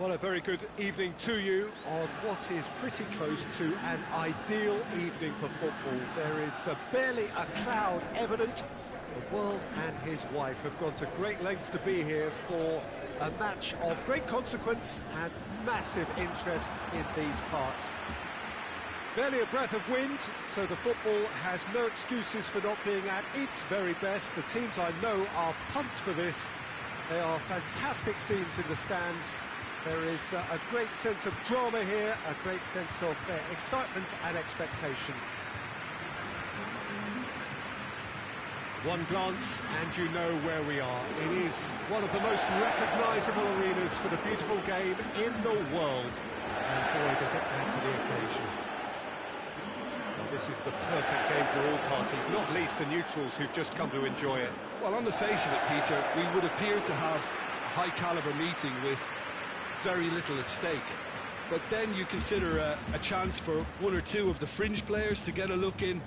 Well, a very good evening to you on what is pretty close to an ideal evening for football. There is barely a cloud evident. The world and his wife have gone to great lengths to be here for a match of great consequence and massive interest in these parts. Barely a breath of wind, so the football has no excuses for not being at its very best. The teams I know are pumped for this. There are fantastic scenes in the stands. There is a great sense of drama here, a great sense of excitement and expectation. One glance and you know where we are. It is one of the most recognisable arenas for the beautiful game in the world. And boy, does it add to the occasion. Well, this is the perfect game for all parties, not least the neutrals who've just come to enjoy it. Well, on the face of it, Peter, we would appear to have a high-caliber meeting with very little at stake. But then you consider a chance for one or two of the fringe players to get a look in,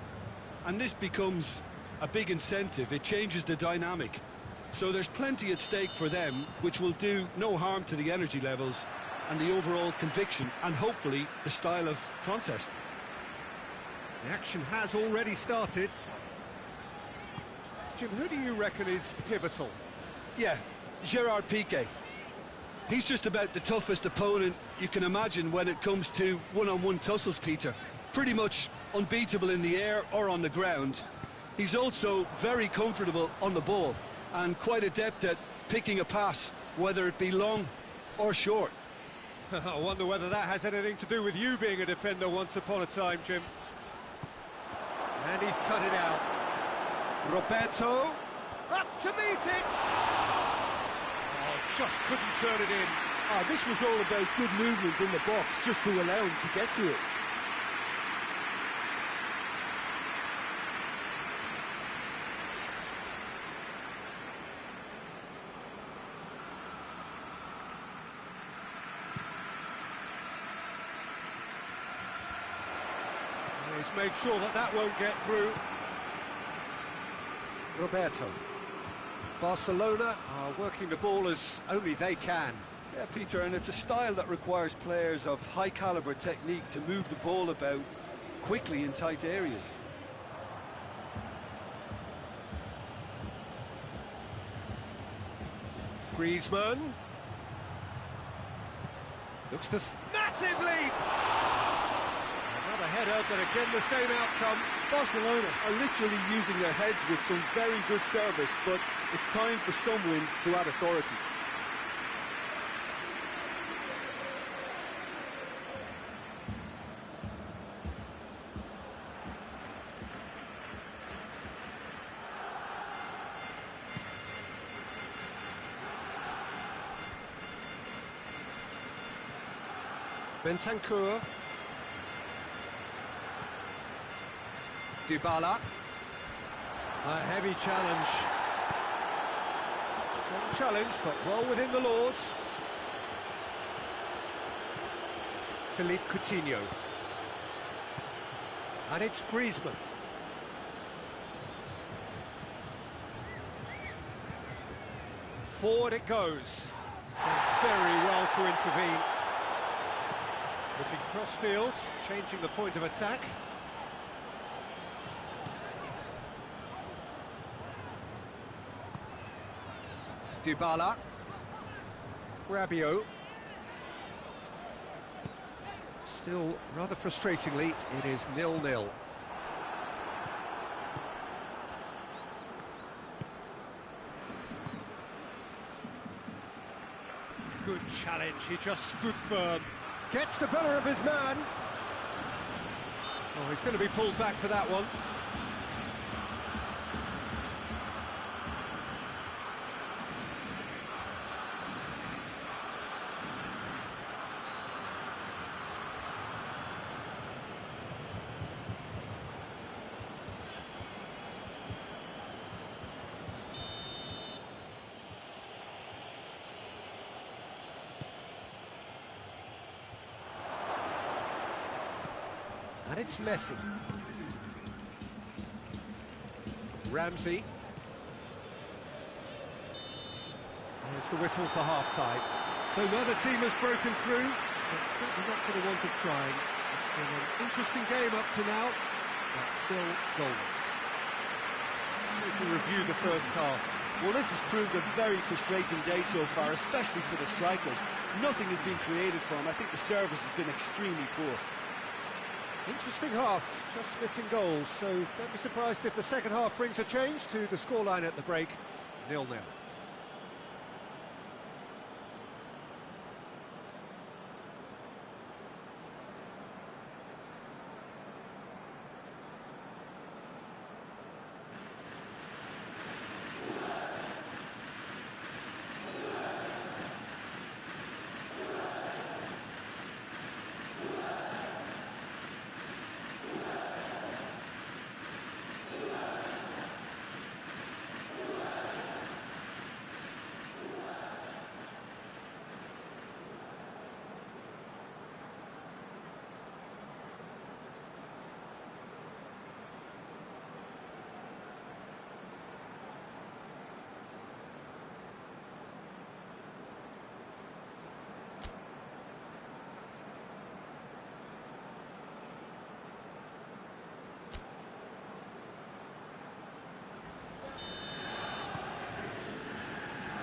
and this becomes a big incentive. It changes the dynamic. So there's plenty at stake for them, which will do no harm to the energy levels and the overall conviction, and hopefully the style of contest. The action has already started. Jim, who do you reckon is pivotal? Yeah, Gerard Piqué. He's just about the toughest opponent you can imagine when it comes to one-on-one tussles, Peter. Pretty much unbeatable in the air or on the ground. He's also very comfortable on the ball and quite adept at picking a pass, whether it be long or short. I wonder whether that has anything to do with you being a defender once upon a time, Jim. And he's cut it out. Roberto, up to meet it! Just couldn't turn it in. This was all about good movement in the box, just to allow him to get to it. He's made sure that that won't get through. Roberto. Barcelona are working the ball as only they can. Yeah, Peter, and it's a style that requires players of high-caliber technique to move the ball about quickly in tight areas. Griezmann. Looks to... Massive leap! Another header, but again the same outcome. Barcelona are literally using their heads with some very good service, but it's time for someone to add authority. Bentancur. Dybala. A heavy challenge. Strong challenge, but well within the laws. Philippe Coutinho. And it's Griezmann. Forward it goes. Very well to intervene. Looking cross-field, changing the point of attack. Dybala. Rabiot. Still, rather frustratingly, it is 0-0. Good challenge, he just stood firm. Gets the better of his man. Oh, he's going to be pulled back for that one. And it's Messi. Ramsey. There's the whistle for half-time. So neither team has broken through, but certainly not for the want of trying. It's been an interesting game up to now, but still goalless. To review the first half. Well, this has proved a very frustrating day so far, especially for the strikers. Nothing has been created for them. I think the service has been extremely poor. Interesting half, just missing goals, so don't be surprised if the second half brings a change to the scoreline at the break, 0-0.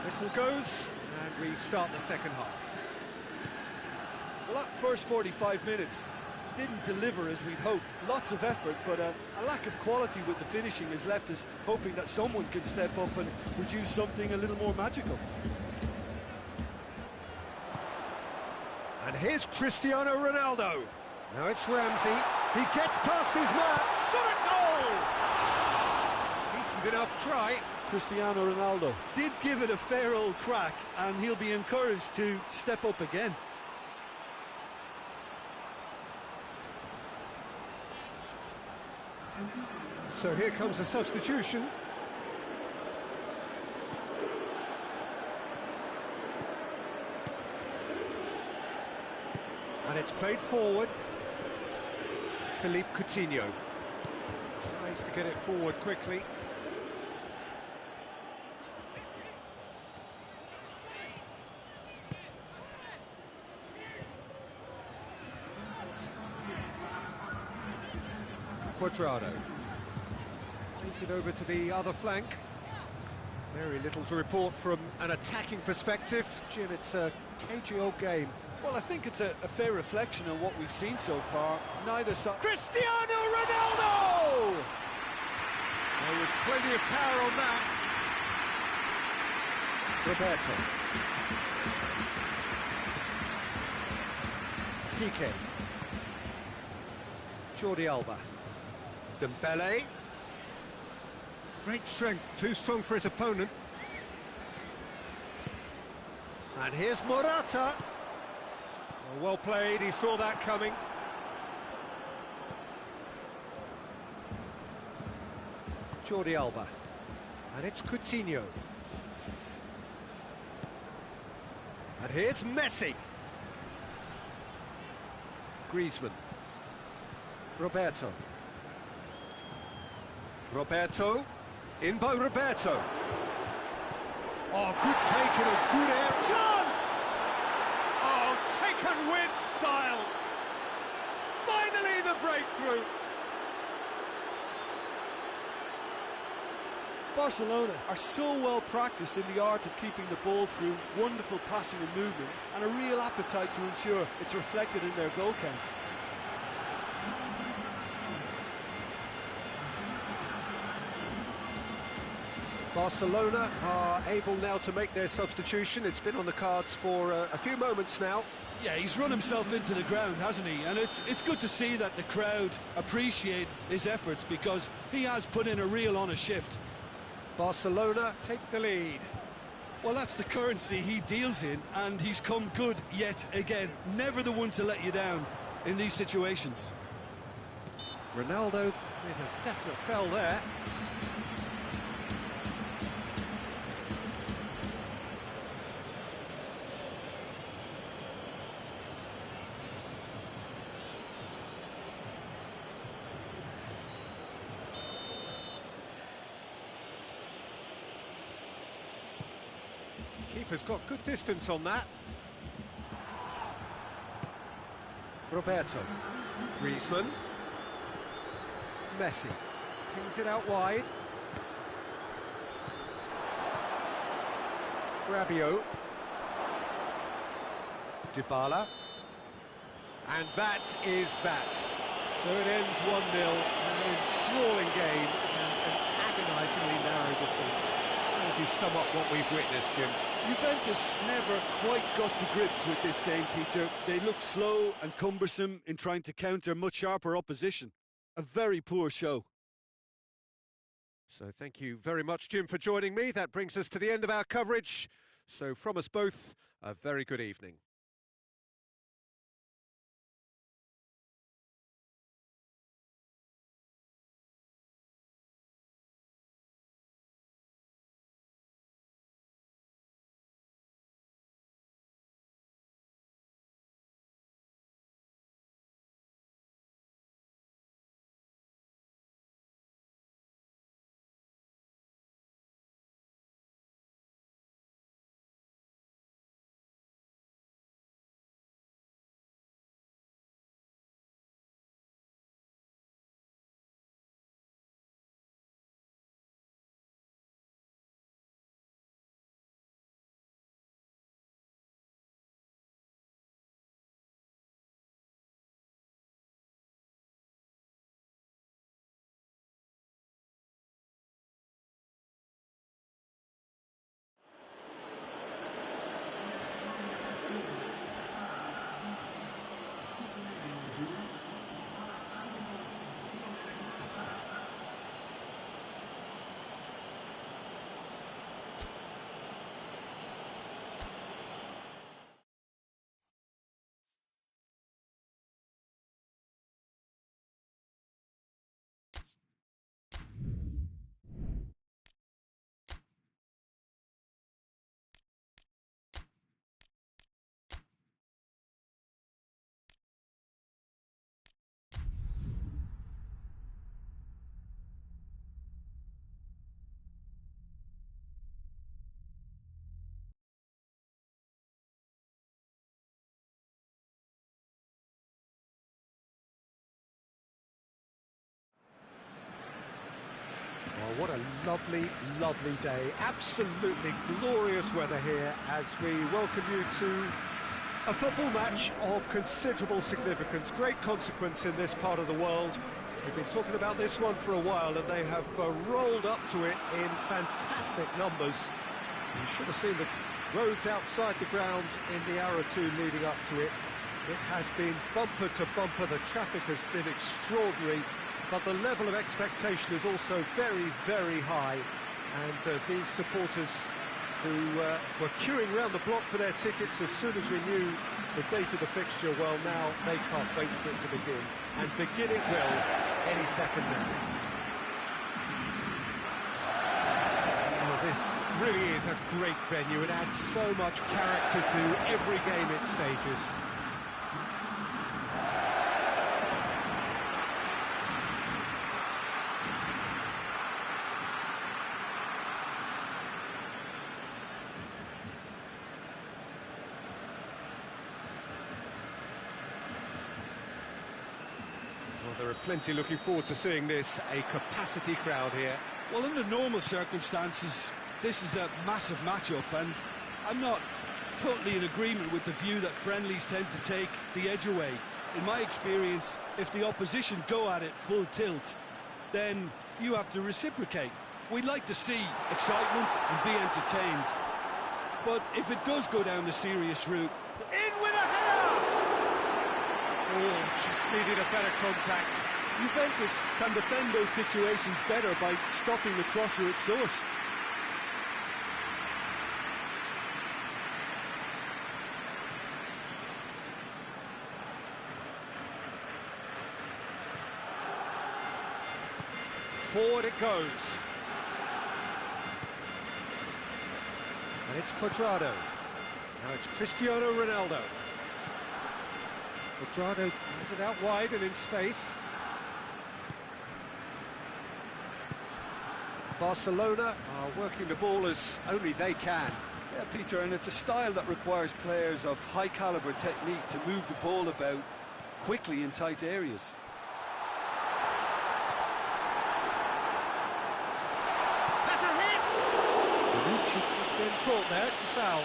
Whistle goes, and we start the second half. Well, that first 45 minutes didn't deliver as we'd hoped. Lots of effort, but a lack of quality with the finishing has left us hoping that someone can step up and produce something a little more magical. And here's Cristiano Ronaldo. Now it's Ramsey. He gets past his man. Shot at goal! Decent enough try. Cristiano Ronaldo did give it a fair old crack, and he'll be encouraged to step up again. So here comes the substitution. And it's played forward. Philippe Coutinho tries to get it forward quickly. Quadrado plays it over to the other flank. Very little to report from an attacking perspective. Jim, it's a cagey old game. Well, I think it's a fair reflection of what we've seen so far. Neither side... Cristiano Ronaldo! There was plenty of power on that. Roberto. Piqué. Jordi Alba. Dembele. Great strength, too strong for his opponent. And here's Morata. Well played, he saw that coming. Jordi Alba. And it's Coutinho. And here's Messi. Griezmann. Roberto. Roberto. In by Roberto. Oh, good take and a good air. Chance! Oh, taken with style. Finally the breakthrough. Barcelona are so well practiced in the art of keeping the ball through wonderful passing and movement, and a real appetite to ensure it's reflected in their goal count. Barcelona are able now to make their substitution. It's been on the cards for a few moments now. Yeah, he's run himself into the ground, hasn't he? And it's good to see that the crowd appreciate his efforts, because he has put in a real honest shift. Barcelona take the lead. Well, that's the currency he deals in, and he's come good yet again. Never the one to let you down in these situations. Ronaldo with a definite foul there. Keeper's got good distance on that. Roberto. Griezmann. Messi. Kings it out wide. Rabiot. Dybala. And that is that. So it ends 1-0, an enthralling game and an agonisingly narrow defeat. How would you sum up what we've witnessed, Jim? Juventus never quite got to grips with this game, Peter. They looked slow and cumbersome in trying to counter much sharper opposition. A very poor show. So thank you very much, Jim, for joining me. That brings us to the end of our coverage. So from us both, a very good evening. Well, what a lovely, lovely day. Absolutely glorious weather here as we welcome you to a football match of considerable significance, great consequence in this part of the world. We've been talking about this one for a while and they have rolled up to it in fantastic numbers. You should have seen the roads outside the ground in the hour or two leading up to it. It has been bumper to bumper, the traffic has been extraordinary, but the level of expectation is also very, very high. And these supporters who were queuing around the block for their tickets as soon as we knew the date of the fixture, well, now they can't wait for it to begin. And begin it will any second now. Oh, this really is a great venue. It adds so much character to every game it stages. There are plenty looking forward to seeing this, a capacity crowd here. Well, under normal circumstances, this is a massive matchup, and I'm not totally in agreement with the view that friendlies tend to take the edge away. In my experience, if the opposition go at it full tilt, then you have to reciprocate. We'd like to see excitement and be entertained, but if it does go down the serious route... In with a header! Oh, just needed a better contact. Juventus can defend those situations better by stopping the crosser at source. Forward it goes. And it's Cuadrado. Now it's Cristiano Ronaldo. Cuadrado has it out wide and in space. Barcelona are working the ball as only they can. Yeah, Peter, and it's a style that requires players of high-caliber technique to move the ball about quickly in tight areas. That's a hit! Bonucci has been caught there, it's a foul.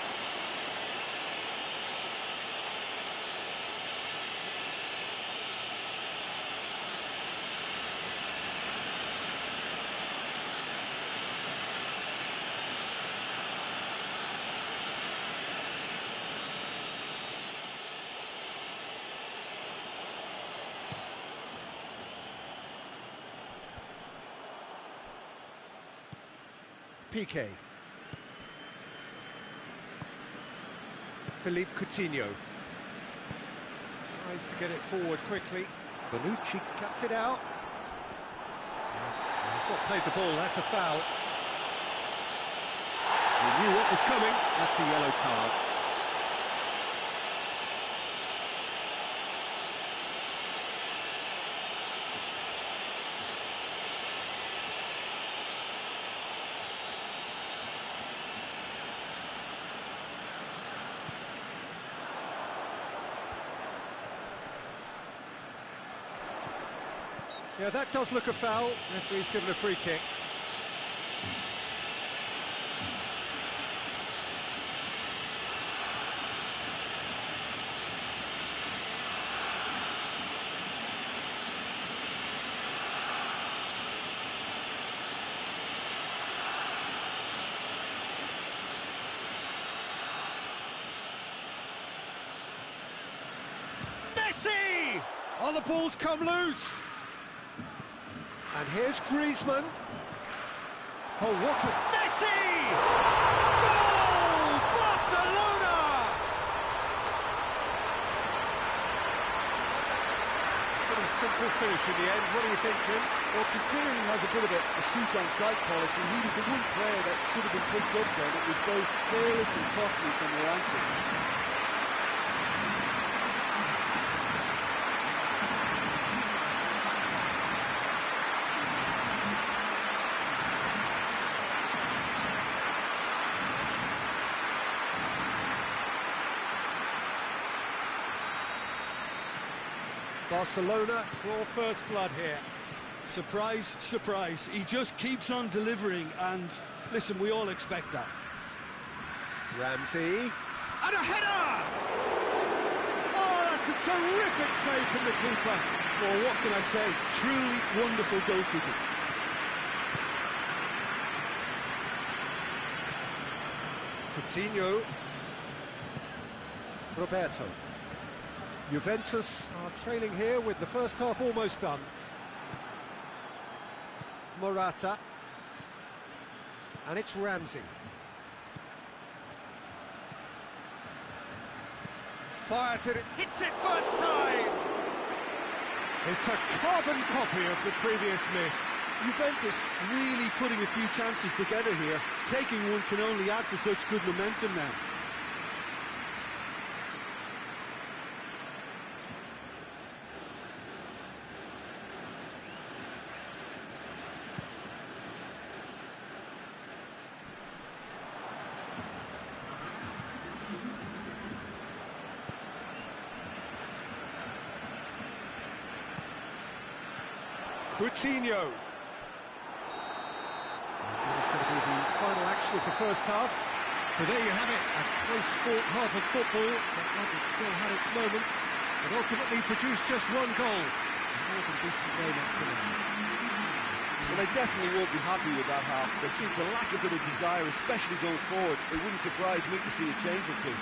Piqué. Philippe Coutinho tries to get it forward quickly. Bonucci cuts it out. He's not played the ball, that's a foul. He knew what was coming, that's a yellow card. Yeah, that does look a foul. Referee's given a free kick. Messi! Oh, the ball's come loose. And here's Griezmann. Oh, what a... Messi! Goal! Barcelona! What a simple finish in the end. What are you thinking? Well, considering he has a bit of a shoot-on-sight policy, he was the one player that should have been picked up then. It was both careless and costly from the outset. Barcelona draw first blood here. Surprise, surprise. He just keeps on delivering, and listen, we all expect that. Ramsey. And a header! Oh, that's a terrific save from the keeper. Well, what can I say? Truly wonderful goalkeeping. Coutinho. Roberto. Juventus are trailing here with the first half almost done. Morata. And it's Ramsey. Fires it, hits it first time! It's a carbon copy of the previous miss. Juventus really putting a few chances together here. Taking one can only add to such good momentum now. Coutinho. That's going to be the final action of the first half. So there you have it, a close-fought half of football, but one that still had its moments, and ultimately produced just one goal. A more than decent game up to now. Well, they definitely won't be happy with that half. They seem to lack a bit of desire, especially going forward. It wouldn't surprise me to see a change or two.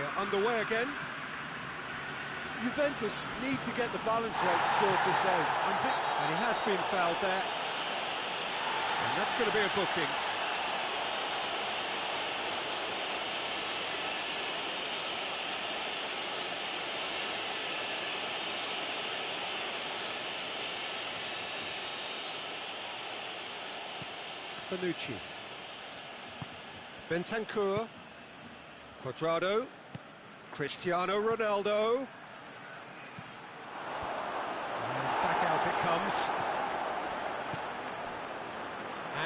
We're underway again. Juventus need to get the balance right to sort this out. And he has been fouled there. And that's going to be a booking. Bonucci. Bentancur. Quadrado. Cristiano Ronaldo. And back out it comes.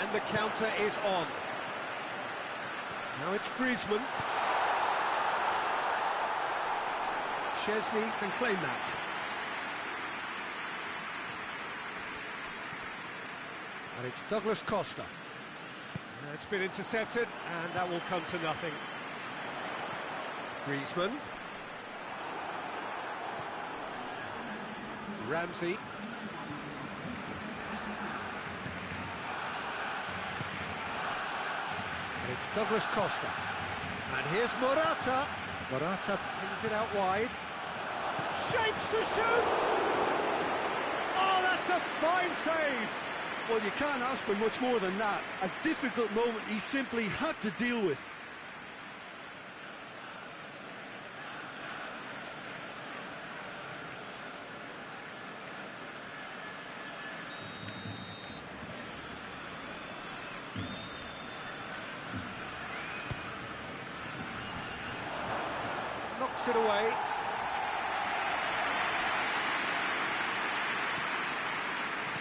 And the counter is on. Now it's Griezmann. Szczesny can claim that. And it's Douglas Costa. It's been intercepted, and that will come to nothing. Griezmann. Ramsey. And it's Douglas Costa. And here's Morata. Morata pings it out wide. Shapes to shoot! Oh, that's a fine save! Well, you can't ask for much more than that. A difficult moment he simply had to deal with. Knocks it away.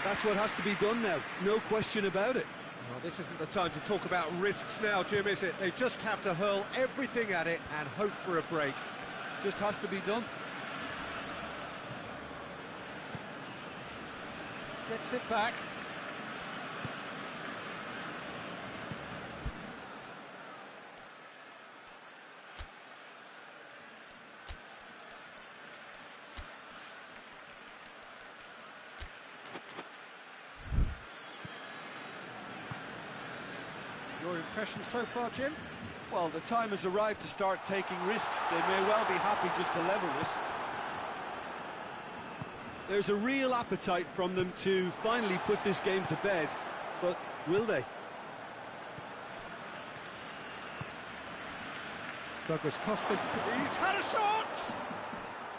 That's what has to be done now, no question about it. Well, this isn't the time to talk about risks now, Jim, is it? They just have to hurl everything at it and hope for a break. Just has to be done. Gets it back. Your impression so far, Jim? Well, the time has arrived to start taking risks. They may well be happy just to level this. There's a real appetite from them to finally put this game to bed, but will they? Douglas Costa, he's had a shot!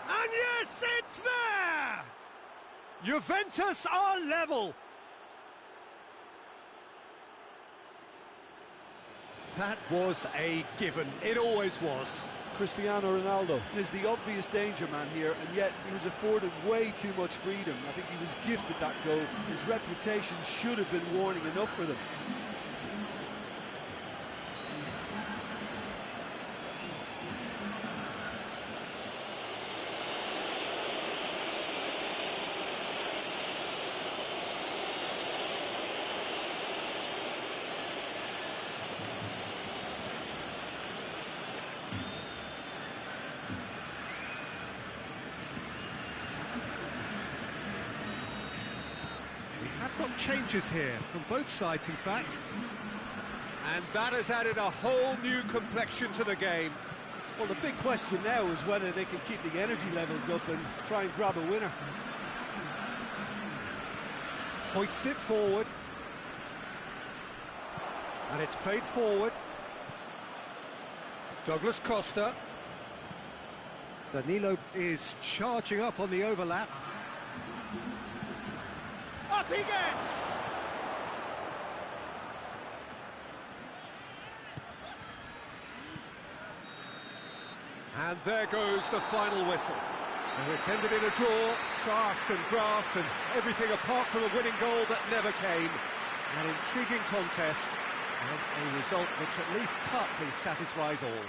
And yes, it's there! Juventus are level! That was a given. It always was. Cristiano Ronaldo is the obvious danger man here, and yet he was afforded way too much freedom. I think he was gifted that goal. His reputation should have been warning enough for them. Got changes here from both sides, in fact, and that has added a whole new complexion to the game. Well, the big question now is whether they can keep the energy levels up and try and grab a winner. Hoists it forward, and it's played forward. Douglas Costa. Danilo is charging up on the overlap. Up he gets! And there goes the final whistle. So it's ended in a draw, draft and everything apart from a winning goal that never came. An intriguing contest and a result which at least partly satisfies all.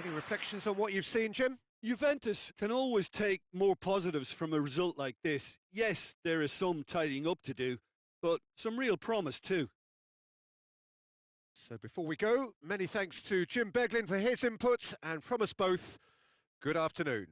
Any reflections on what you've seen, Jim? Juventus can always take more positives from a result like this. Yes, there is some tidying up to do, but some real promise too. So before we go, many thanks to Jim Beglin for his input, and from us both, good afternoon.